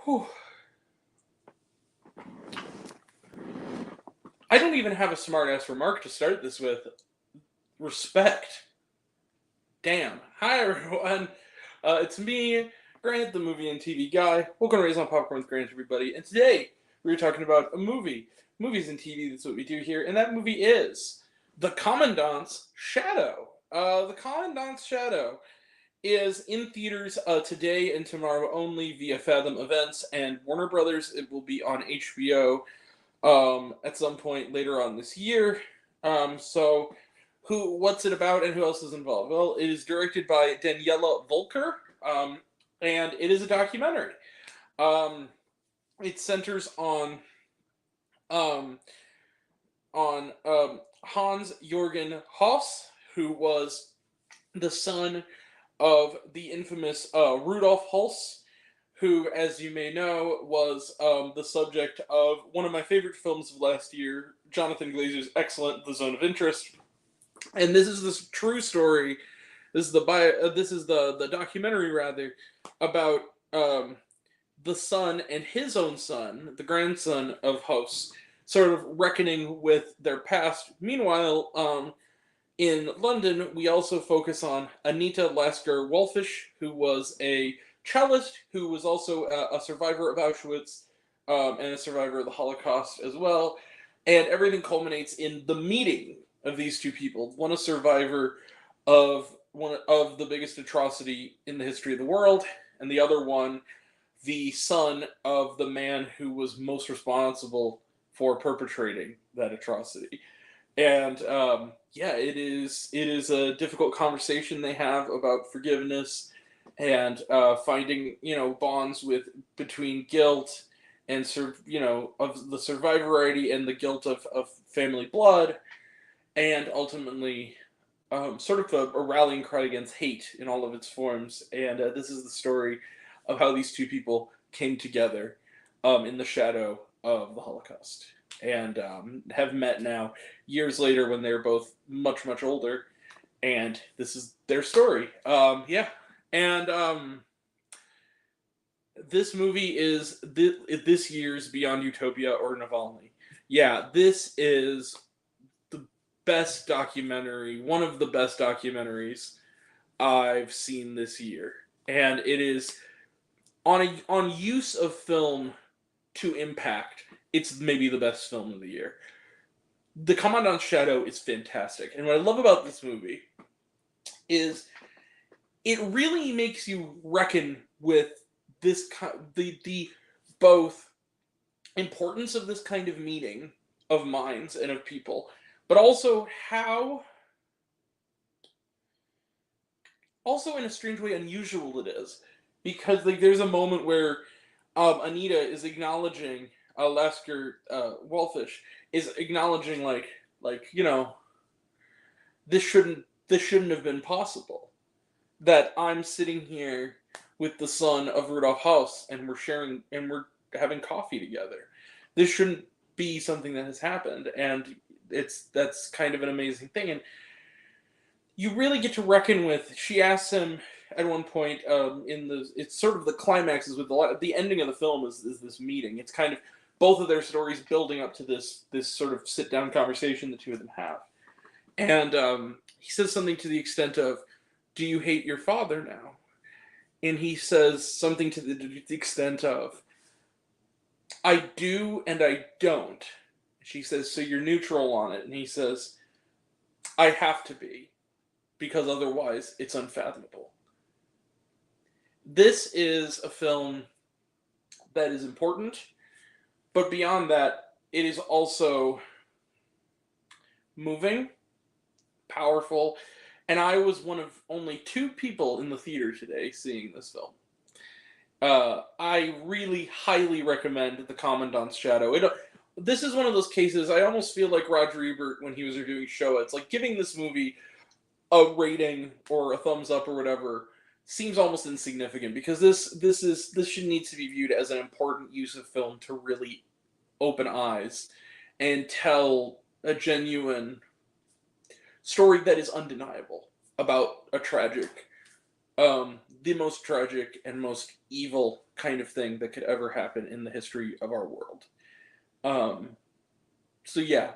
Whew. I don't even have a smart-ass remark to start this with. Respect. Damn. Hi, everyone. It's me, Grant, the movie and TV guy. Welcome to Raise on Popcorn with Grant, everybody. And today, we're talking about a movie. Movies and TV, that's what we do here. And that movie is The Commandant's Shadow. The Commandant's Shadow is in theaters today and tomorrow only via Fathom Events and Warner Brothers. It will be on HBO at some point later on this year. What's it about and who else is involved? Well, it is directed by Daniela Volker, and it is a documentary. Um, it centers um, on Hans Jorgen Hoss, who was the son of the infamous Rudolf Hulse, who, as you may know, was the subject of one of my favorite films of last year, Jonathan Glazer's excellent The Zone of Interest. And this is this true story. This is the documentary rather about the son and his own son, the grandson of House, sort of reckoning with their past. Meanwhile, in London, we also focus on Anita Lasker Wolfish, who was a cellist who was also a survivor of Auschwitz and a survivor of the Holocaust as well. And everything culminates in the meeting of these two people. One a survivor of one of the biggest atrocity in the history of the world, and the other one the son of the man who was most responsible for perpetrating that atrocity. And yeah, it is a difficult conversation they have about forgiveness and finding bonds with between guilt and of the survivority and the guilt of family blood, and ultimately sort of a rallying cry against hate in all of its forms. And this is the story of how these two people came together in the shadow of the Holocaust, and have met now years later when they're both much, much older. And this is their story. Yeah. And this movie is this year's Beyond Utopia or Navalny. Yeah, this is the best documentary, one of the best documentaries I've seen this year. And it is on use of film to impact, it's maybe the best film of the year. The Commandant's Shadow is fantastic. And what I love about this movie is it really makes you reckon with the both importance of this kind of meeting of minds and of people, but also how, also in a strange way, unusual it is. Because like there's a moment where Anita is acknowledging Lasker Wallfish is acknowledging like this shouldn't have been possible. That I'm sitting here with the son of Rudolf House and we're having coffee together. This shouldn't be something that has happened, and that's kind of an amazing thing. And you really get to reckon with. She asks him at one point it's sort of the climax is with the ending of the film is this meeting. It's kind of both of their stories building up to this sort of sit down conversation the two of them have. And he says something to the extent of, "Do you hate your father now?" And he says something to the extent of, "I do and I don't." She says, "So you're neutral on it?" And he says, "I have to be, because otherwise it's unfathomable." This is a film that is important, but beyond that, it is also moving, powerful, and I was one of only two people in the theater today seeing this film. I really highly recommend The Commandant's Shadow. This is one of those cases, I almost feel like Roger Ebert when he was reviewing Showa. It's like giving this movie a rating or a thumbs up or whatever seems almost insignificant, because this should need to be viewed as an important use of film to really open eyes and tell a genuine story that is undeniable about a tragic the most tragic and most evil kind of thing that could ever happen in the history of our world. So yeah,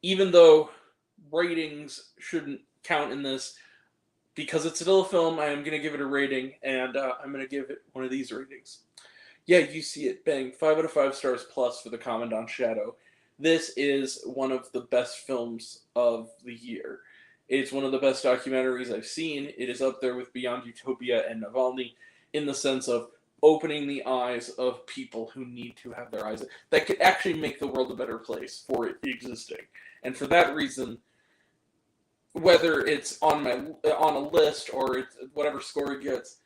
even though ratings shouldn't count in this, because it's still a film, I am going to give it a rating, and I'm going to give it one of these ratings. Yeah, you see it. Bang. 5 out of 5 stars plus for The Commandant Shadow. This is one of the best films of the year. It's one of the best documentaries I've seen. It is up there with Beyond Utopia and Navalny in the sense of opening the eyes of people who need to have their eyes, that could actually make the world a better place for it existing. And for that reason, whether it's on a list or it's whatever score it gets,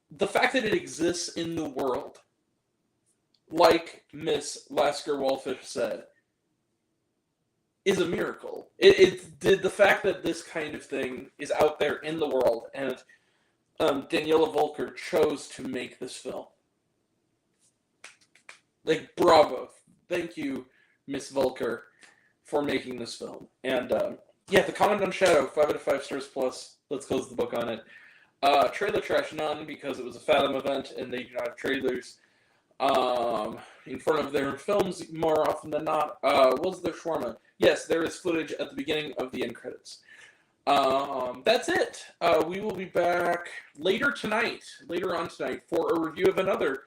the fact that it exists in the world, like Miss Lasker Wallfish said, is a miracle. It did the fact that this kind of thing is out there in the world, and Daniela Volker chose to make this film. Like, bravo. Thank you, Miss Volker, for making this film. And, yeah, The Commandant Shadow, 5 out of 5 stars plus. Let's close the book on it. Trailer trash, none, because it was a Fathom event, and they do not have trailers in front of their films more often than not. Was there shawarma? Yes, there is footage at the beginning of the end credits. That's it. We will be back later on tonight, for a review of another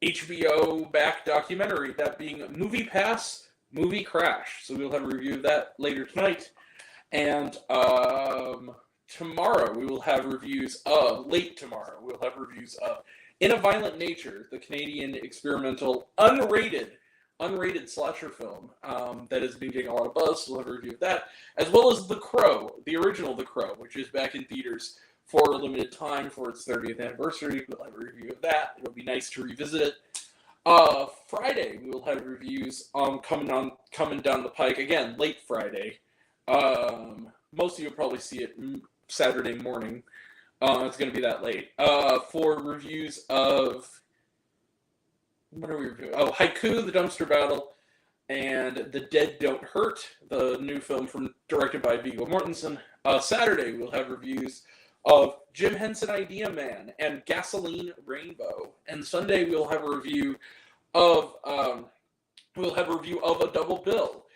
HBO-backed documentary, that being Movie Pass, Movie Crash. So we'll have a review of that later tonight. And tomorrow we will have reviews of, late tomorrow, we'll have reviews of In a Violent Nature, the Canadian experimental unrated slasher film that has been getting a lot of buzz. We'll have a review of that, as well as The Crow, the original The Crow, which is back in theaters for a limited time for its 30th anniversary. We'll have a review of that. It'll be nice to revisit it. Friday, we will have reviews coming down the pike. Again, late Friday. Most of you will probably see it Saturday morning. It's going to be that late. For reviews of... What are we reviewing? Oh, Haiku, The Dumpster Battle, and The Dead Don't Hurt, the new film directed by Viggo Mortensen. Saturday, we'll have reviews of Jim Henson Idea Man and Gasoline Rainbow. And Sunday, we'll have a review of A Double Bill.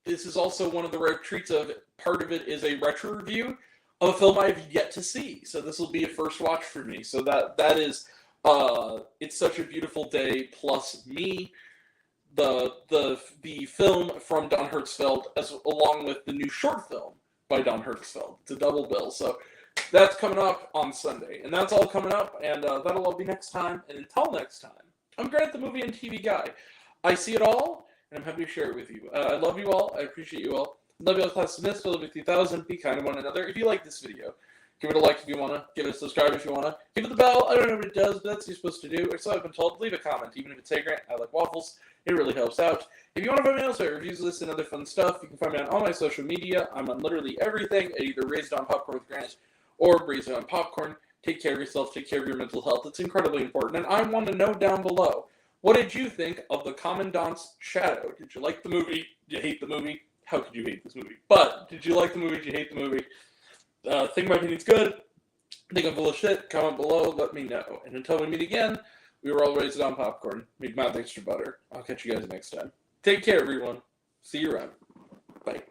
This is also one of the rare treats of it. Part of it is a retro review of a film I've yet to see. So this will be a first watch for me. So that is... It's Such a Beautiful Day plus me, the film from Don Hertzfeldt, along with the new short film by Don Hertzfeldt. It's a double bill. So that's coming up on Sunday. And that's all coming up, and that'll all be next time. And until next time, I'm Grant, the movie and TV guy. I see it all, and I'm happy to share it with you. I love you all. I appreciate you all. Love you all, class of Smiths. Love you 3000. Be kind to one another. If you like this video, give it a like if you want to. Give it a subscribe if you want to. Give it the bell. I don't know what it does, but that's what you're supposed to do. Or so I've been told. Leave a comment, even if it's, "Hey Grant, I like waffles." It really helps out. If you want to find me elsewhere, reviews, lists, and other fun stuff, you can find me on all my social media. I'm on literally everything at either Raised on Popcorn with Grant or Raised on Popcorn. Take care of yourself. Take care of your mental health. It's incredibly important. And I want to know down below, what did you think of The Commandant's Shadow? Did you like the movie? Did you hate the movie? How could you hate this movie? But did you like the movie? Did you hate the movie? Think my opinion's good. Think I'm full of shit? Comment below, let me know. And until we meet again, we were all raised on popcorn. Make mouth extra butter. I'll catch you guys next time. Take care, everyone. See you around. Bye.